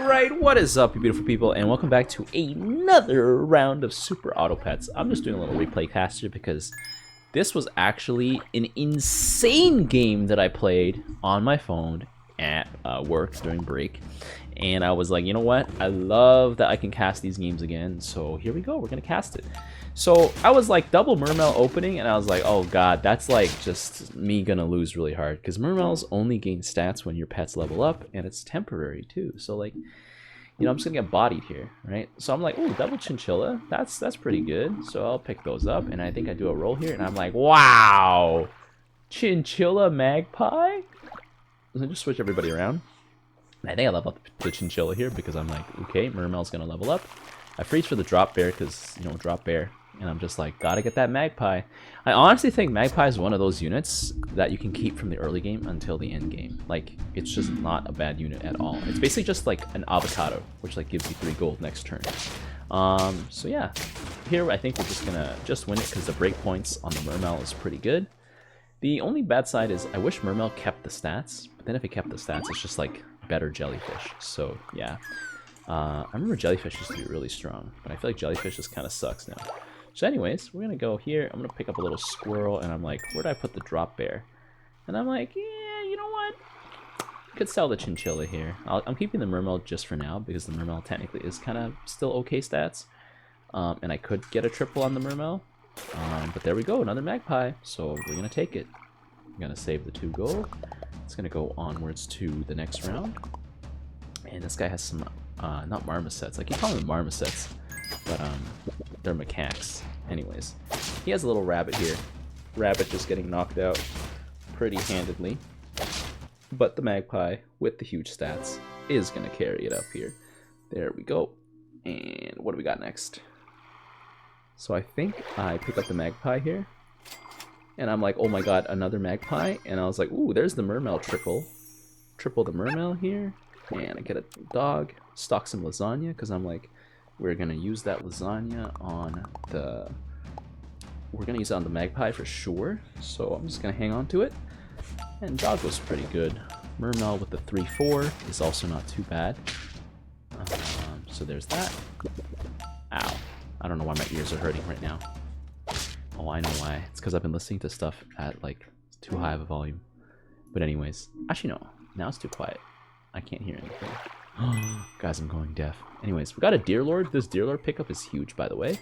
Alright, what is up, you beautiful people, and welcome back to another round of Super Auto Pets. I'm just doing a little replay caster because this was actually an insane game that I played on my phone at work during break. And I was like, you know what? I love that I can cast these games again. So here we go. We're going to cast it. So I was like double Mermail opening, and I was like, oh god, that's like just me going to lose really hard. Because Mermails only gain stats when your pets level up, and it's temporary too. So like, you know, I'm just going to get bodied here, right? So I'm like, oh, double Chinchilla. That's pretty good. So I'll pick those up, and I think I do a roll here, and I'm like, wow! Chinchilla Magpie? So just switch everybody around. I think I level up the Chinchilla here because I'm like, okay, Mermail's gonna level up. I freeze for the drop bear because, you know, drop bear. And I'm just like, gotta get that Magpie. I honestly think Magpie is one of those units that you can keep from the early game until the end game. Like, it's just not a bad unit at all. It's basically just like an avocado, which like gives you 3 gold next turn. So yeah, here I think we're just gonna win it because the breakpoints on the Mermail is pretty good. The only bad side is I wish Mermail kept the stats, but then if it kept the stats, it's just like better jellyfish. So yeah, I remember jellyfish used to be really strong, but I feel like jellyfish just kind of sucks now. So anyways, we're gonna go here. I'm gonna pick up a little squirrel, and I'm like, where do I put the drop bear? And I'm like, yeah, you know what? I could sell the Chinchilla here. I'm keeping the Mermail just for now because the Mermail technically is kind of still okay stats, and I could get a triple on the Mermail. But there we go, another Magpie. So we're gonna take it. I'm gonna save the 2 gold. It's gonna go onwards to the next round. And this guy has some, not marmosets. I keep calling them marmosets, but they're macaques. Anyways, he has a little rabbit here. Rabbit just getting knocked out pretty handedly. But the Magpie, with the huge stats, is gonna carry it up here. There we go. And what do we got next? So I think I pick up the Magpie here. And I'm like, oh my god, another Magpie. And I was like, ooh, there's the Mermail triple. Triple the Mermail here. And I get a dog. Stock some lasagna, because I'm like, we're going to use that lasagna on the... We're going to use it on the Magpie for sure. So I'm just going to hang on to it. And dog was pretty good. Mermail with the 3-4 is also not too bad. So there's that. Ow. I don't know why my ears are hurting right now. Oh, I know why. It's because I've been listening to stuff at like too high of a volume. But anyways, actually no. Now it's too quiet. I can't hear anything. Guys, I'm going deaf. Anyways, we got a Deer Lord. This Deer Lord pickup is huge, by the way.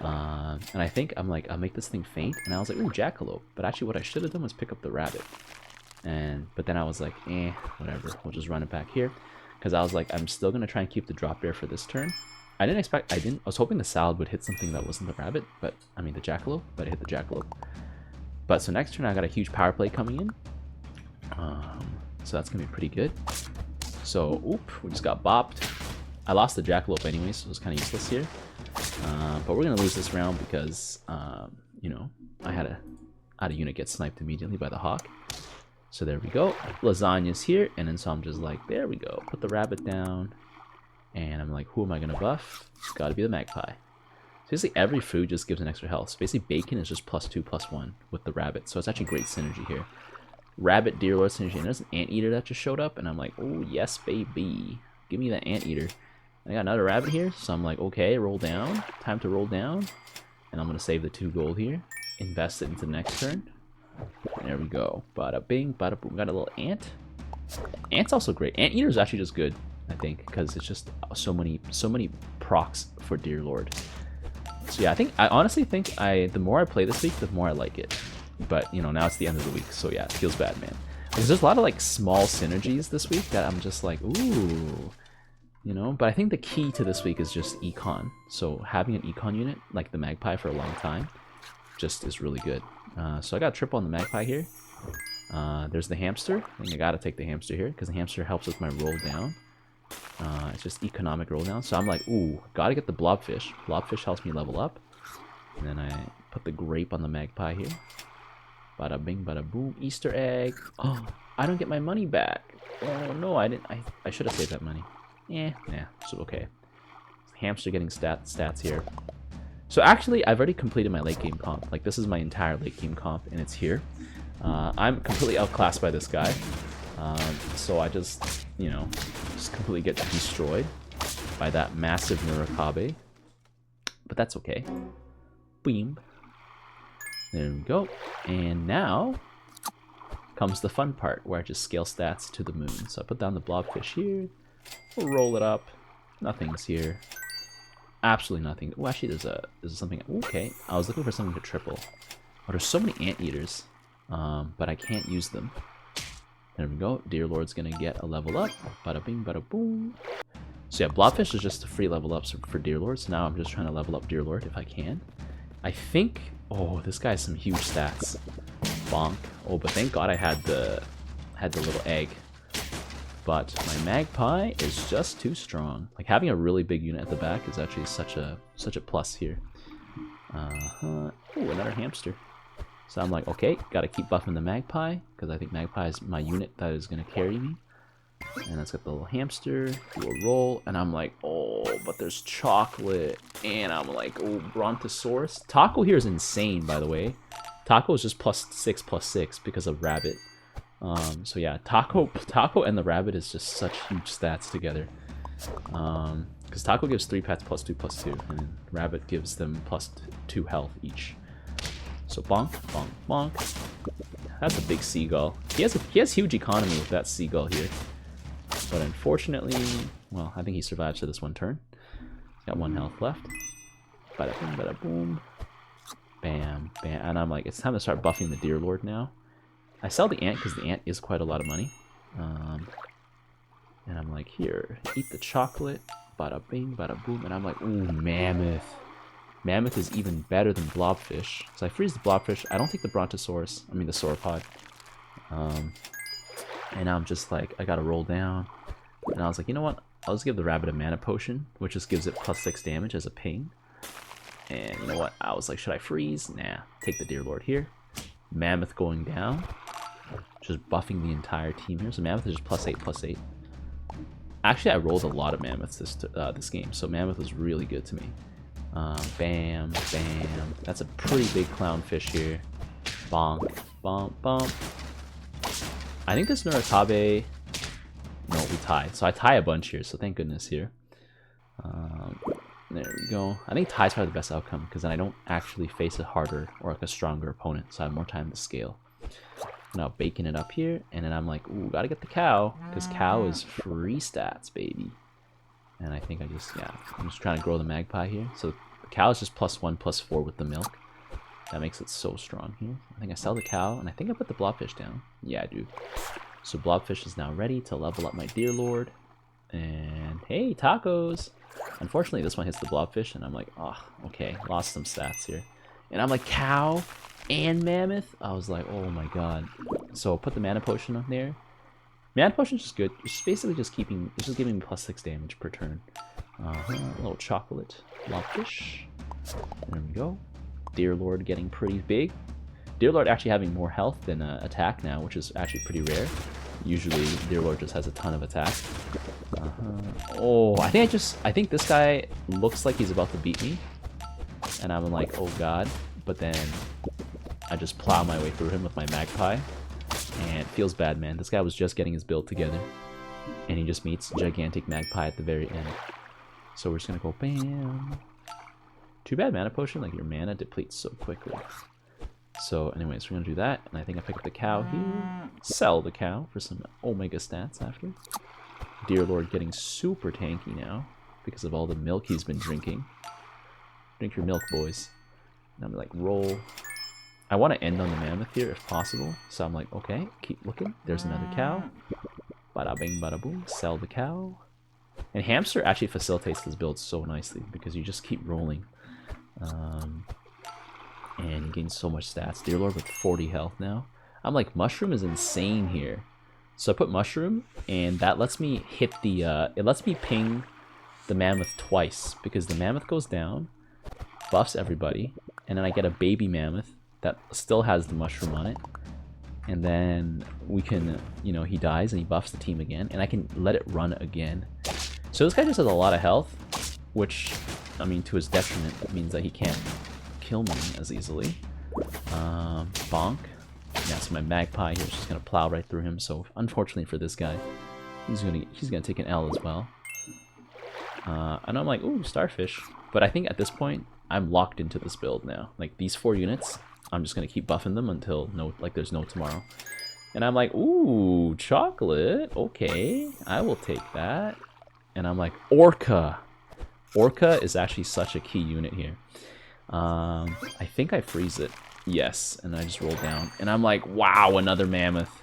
And I think I'm like, I'll make this thing faint. And I was like, ooh, Jackalope. But actually what I should have done was pick up the rabbit. But then I was like, whatever. We'll just run it back here. Because I was like, I'm still going to try and keep the drop bear for this turn. I was hoping the salad would hit something that wasn't the rabbit, but, I mean the jackalope, but it hit the jackalope. But, so next turn I got a huge power play coming in. So that's going to be pretty good. So, oop, we just got bopped. I lost the jackalope anyway, so it was kind of useless here. But we're going to lose this round because, you know, I had a unit get sniped immediately by the hawk. So there we go. Lasagna's here, and then so I'm just like, there we go. Put the rabbit down. And I'm like, who am I going to buff? It's got to be the Magpie. So basically, every food just gives an extra health. So basically, bacon is just +2, +1 with the rabbit. So it's actually great synergy here. Rabbit, Deer Lord synergy. And there's an Anteater that just showed up. And I'm like, oh, yes, baby. Give me that Anteater. And I got another rabbit here. So I'm like, okay, roll down. Time to roll down. And I'm going to save the 2 gold here. Invest it into the next turn. And there we go. Bada bing, bada boom. Got a little ant. Ant's also great. Anteater is actually just good, I think, because it's just so many procs for Deer Lord. So yeah, I honestly think the more I play this week, the more I like it. But you know, now it's the end of the week, so yeah, it feels bad, man. Because there's a lot of like small synergies this week that I'm just like, ooh, you know. But I think the key to this week is just econ. So having an econ unit like the Magpie for a long time just is really good. So I got a triple on the Magpie here. There's the hamster. I think I gotta take the hamster here because the hamster helps with my roll down. It's just economic roll down. So I'm like, ooh, gotta get the blobfish. Blobfish helps me level up. And then I put the grape on the Magpie here. Bada bing, bada boom. Easter egg. Oh, I don't get my money back. Oh no, I didn't. I should have saved that money. Nah, it's okay. Hamster getting stats here. So actually, I've already completed my late game comp. Like, this is my entire late game comp, and it's here. I'm completely outclassed by this guy. So I just, you know, just completely get destroyed by that massive Murakabe. But that's okay. Boom. There we go. And now comes the fun part where I just scale stats to the moon. So I put down the blobfish here. We'll roll it up. Nothing's here. Absolutely nothing. Oh, actually, there's something. Okay, I was looking for something to triple. Oh, there's so many anteaters, but I can't use them. There we go. Deer Lord's gonna get a level up. Bada bing, bada boom. So yeah, blobfish is just a free level up for Deer Lord. So now I'm just trying to level up Deer Lord if I can. I think. Oh, this guy has some huge stats. Bonk. Oh, but thank God I had the little egg. But my magpie is just too strong. Like having a really big unit at the back is actually such a plus here. Ooh, another hamster. So I'm like, okay, gotta keep buffing the magpie because I think magpie is my unit that is gonna carry me. And let's get the little hamster, do a roll, and I'm like, oh, but there's chocolate, and I'm like, oh, Brontosaurus. Taco here is insane, by the way. Taco is just +6/+6 because of rabbit. So yeah, Taco and the rabbit is just such huge stats together. Because Taco gives 3 pets +2/+2, and rabbit gives them +2 health each. So bonk, bonk, bonk. That's a big seagull. He has huge economy with that seagull here. But unfortunately, well, I think he survives for this one turn. He's got 1 health left. Bada boom, bada boom. Bam, bam. And I'm like, it's time to start buffing the Deer Lord now. I sell the ant because the ant is quite a lot of money. And I'm like, here, eat the chocolate. Bada bing, bada boom. And I'm like, ooh, mammoth. Mammoth is even better than blobfish. So I freeze the blobfish. I don't take the Brontosaurus. I mean the sauropod. And I'm just like, I gotta roll down. And I was like, you know what? I'll just give the rabbit a mana potion, which just gives it +6 damage as a ping. And you know what? I was like, should I freeze? Nah. Take the Deer Lord here. Mammoth going down. Just buffing the entire team here. So Mammoth is just +8/+8. Actually, I rolled a lot of Mammoths this game, so Mammoth was really good to me. Bam, bam. That's a pretty big clownfish here. Bonk, bonk, bonk. I think this Nurakabe... No, we tie. So I tie a bunch here, so thank goodness here. There we go. I think tie's probably the best outcome, because then I don't actually face a harder or like a stronger opponent, so I have more time to scale. Now baking it up here, and then I'm like, ooh, gotta get the cow, because cow is free stats, baby. And I think I'm just trying to grow the magpie here. So the cow is just +1/+4 with the milk. That makes it so strong here. I think I sell the cow, and I think I put the blobfish down. Yeah, I do. So blobfish is now ready to level up my Deer Lord. And hey, tacos! Unfortunately, this one hits the blobfish, and I'm like, oh, okay, lost some stats here. And I'm like, cow and mammoth? I was like, oh my god. So put the mana potion on there. Mana potion is just good. It's basically just giving me +6 damage per turn. A little chocolate blobfish. There we go. Deer Lord getting pretty big. Deer Lord actually having more health than attack now, which is actually pretty rare. Usually Deer Lord just has a ton of attack. Oh, I think this guy looks like he's about to beat me. And I'm like, oh god. But then I just plow my way through him with my magpie. And it feels bad, man. This guy was just getting his build together. And he just meets gigantic magpie at the very end. So we're just gonna go bam. Too bad mana potion, like your mana depletes so quickly. So anyways, we're gonna do that, and I think I pick up the cow here. Sell the cow for some omega stats after. Deer Lord getting super tanky now because of all the milk he's been drinking. Drink your milk, boys. And I'm like, roll. I want to end on the mammoth here if possible. So I'm like, okay, keep looking. There's another cow. Bada bing, bada boom. Sell the cow. And hamster actually facilitates this build so nicely because you just keep rolling. And you gain so much stats. Deer Lord with 40 health now. I'm like, mushroom is insane here. So I put mushroom, and that lets me hit the, it lets me ping the mammoth twice, because the mammoth goes down, buffs everybody, and then I get a baby mammoth that still has the mushroom on it. And then we can, you know, he dies and he buffs the team again, and I can let it run again. So this guy just has a lot of health, which, I mean, to his detriment, means that he can't kill me as easily. Bonk. Yeah, so my magpie here is just gonna plow right through him. So unfortunately for this guy, he's gonna take an L as well. And I'm like, ooh, starfish. But I think at this point, I'm locked into this build now. Like these 4 units, I'm just gonna keep buffing them until there's no tomorrow. And I'm like, ooh, chocolate. Okay, I will take that. And I'm like, Orca. Orca is actually such a key unit here. I think I freeze it. Yes, and I just roll down. And I'm like, wow, another mammoth.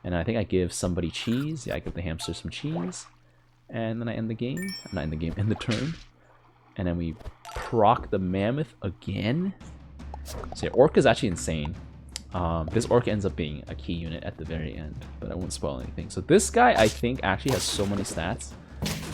And I think I give somebody cheese. Yeah, I give the hamster some cheese. And then I end the game. Not end the game, end the turn. And then we proc the mammoth again. So yeah, Orca is actually insane. This Orca ends up being a key unit at the very end, but I won't spoil anything. So this guy, I think, actually has so many stats.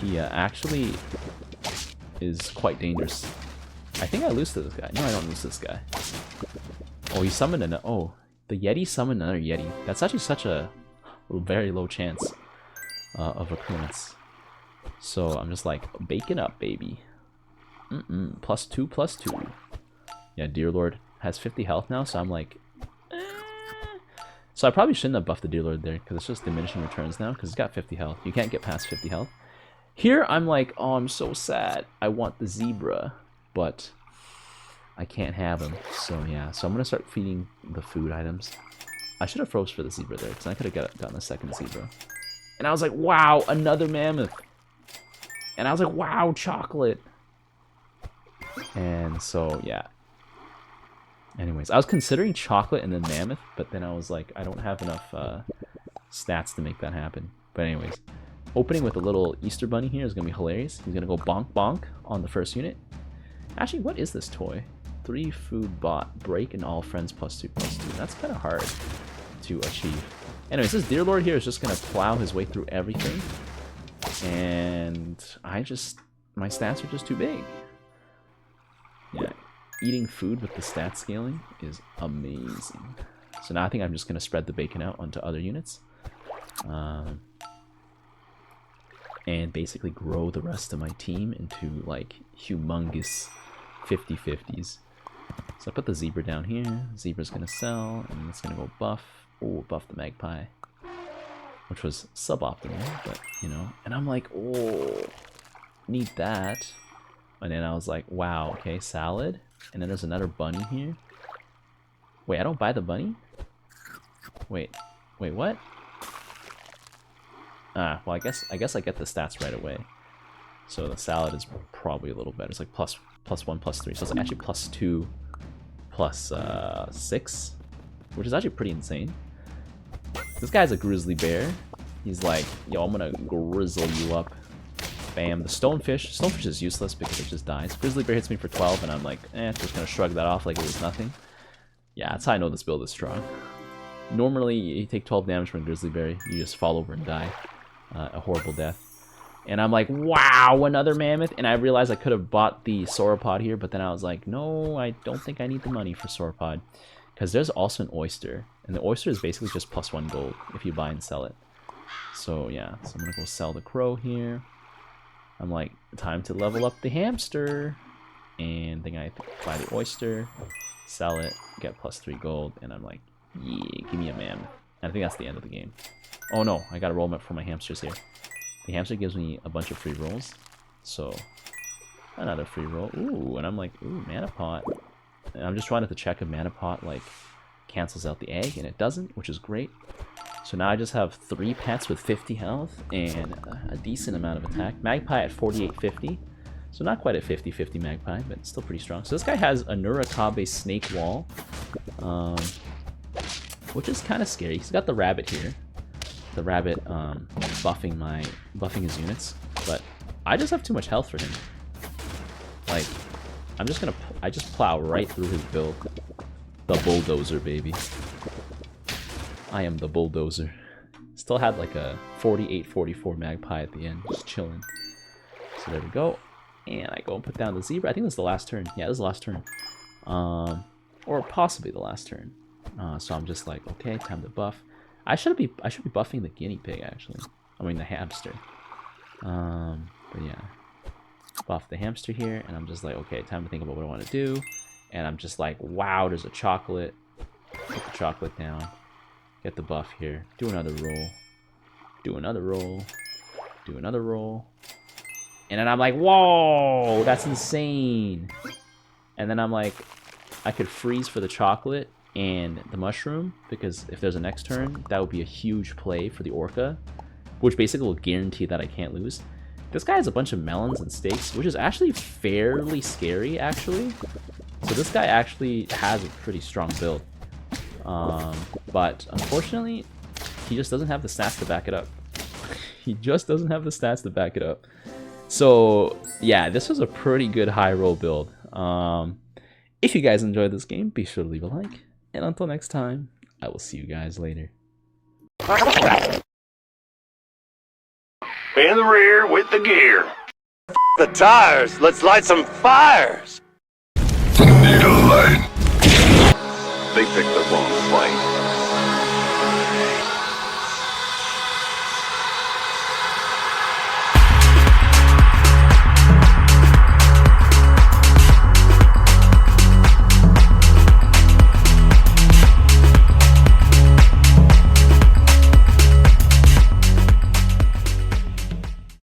He actually is quite dangerous. I think I lose to this guy. No, I don't lose to this guy. Oh, he summoned another... Oh, the Yeti summoned another Yeti. That's actually such a very low chance of occurrence. So I'm just like, bacon up, baby. +2, +2. Yeah, Deer Lord has 50 health now, so I'm like... So I probably shouldn't have buffed the Deer Lord there, because it's just diminishing returns now, because it's got 50 health. You can't get past 50 health. Here, I'm like, oh, I'm so sad. I want the zebra, but I can't have him. So yeah, so I'm going to start feeding the food items. I should have froze for the zebra there, because I could have gotten a second zebra. And I was like, wow, another mammoth. And I was like, wow, chocolate. And so, yeah. Anyways, I was considering chocolate and then mammoth, but then I was like, I don't have enough stats to make that happen. But anyways, opening with a little Easter bunny here is going to be hilarious. He's going to go bonk bonk on the first unit. Actually, what is this toy? 3 food bot, break and all friends +2/+2. That's kind of hard to achieve. Anyways, this Deer Lord here is just going to plow his way through everything. And my stats are just too big. Yeah. Eating food with the stat scaling is amazing. So now I think I'm just going to spread the bacon out onto other units. And basically grow the rest of my team into like humongous 50-50s. So I put the zebra down here. Zebra's going to sell, and it's going to go buff. Oh, buff the magpie. Which was suboptimal, but you know. And I'm like, oh, need that. And then I was like, wow, okay, salad. And then there's another bunny here. Wait, I don't buy the bunny? Wait, what? Ah, well, I guess I get the stats right away. So the salad is probably a little better. It's like +1, +3. So it's actually +2, +6, which is actually pretty insane. This guy's a grizzly bear. He's like, yo, I'm gonna grizzle you up. Bam, the stonefish. Stonefish is useless because it just dies. Grizzly bear hits me for 12, and I'm like, just gonna shrug that off like it was nothing. Yeah, that's how I know this build is strong. Normally, you take 12 damage from a grizzly bear, you just fall over and die. A horrible death. And I'm like, wow, another mammoth. And I realized I could have bought the sauropod here, but then I was like, no, I don't think I need the money for sauropod. Because there's also an oyster. And the oyster is basically just +1 gold if you buy and sell it. So yeah, so I'm gonna go sell the crow here. I'm like, time to level up the hamster. And then I buy the oyster, sell it, get +3 gold, and I'm like, yeah, give me a mammoth. And I think that's the end of the game. Oh no, I gotta roll them up for my hamsters here. The hamster gives me a bunch of free rolls. So, another free roll. Ooh, and I'm like, ooh, mana pot. And I'm just trying to check if mana pot, like, cancels out the egg, and it doesn't, which is great. So now I just have 3 pets with 50 health and a decent amount of attack. Magpie at 4850. So not quite at 50-50 Magpie, but still pretty strong. So this guy has a Nurakabe Snake Wall, which is kind of scary. He's got the rabbit here. The rabbit buffing his units, but I just have too much health for him. Like, I just plow right through his build. The bulldozer, baby. I am the bulldozer. Still had like a 48-44 Magpie at the end, just chilling. So there we go. And I go and put down the zebra. I think this is the last turn. Yeah, this is the last turn. Or possibly the last turn. So I'm just like, okay, time to buff. I should be buffing the guinea pig actually. I mean the hamster. But yeah. Buff the hamster here, and I'm just like, okay, time to think about what I want to do. And I'm just like, wow, there's a chocolate. Put the chocolate down. Get the buff here. Do another roll. Do another roll. Do another roll. And then I'm like, whoa, that's insane. And then I'm like, I could freeze for the chocolate and the mushroom, because if there's a next turn, that would be a huge play for the orca, which basically will guarantee that I can't lose. This guy has a bunch of melons and steaks, which is actually fairly scary, actually. So this guy actually has a pretty strong build. But unfortunately, he just doesn't have the stats to back it up. He just doesn't have the stats to back it up. So yeah, this was a pretty good high roll build. If you guys enjoyed this game, be sure to leave a like. And until next time, I will see you guys later. In the rear with the gear. The tires, let's light some fires. Need a light. They picked the wrong fight.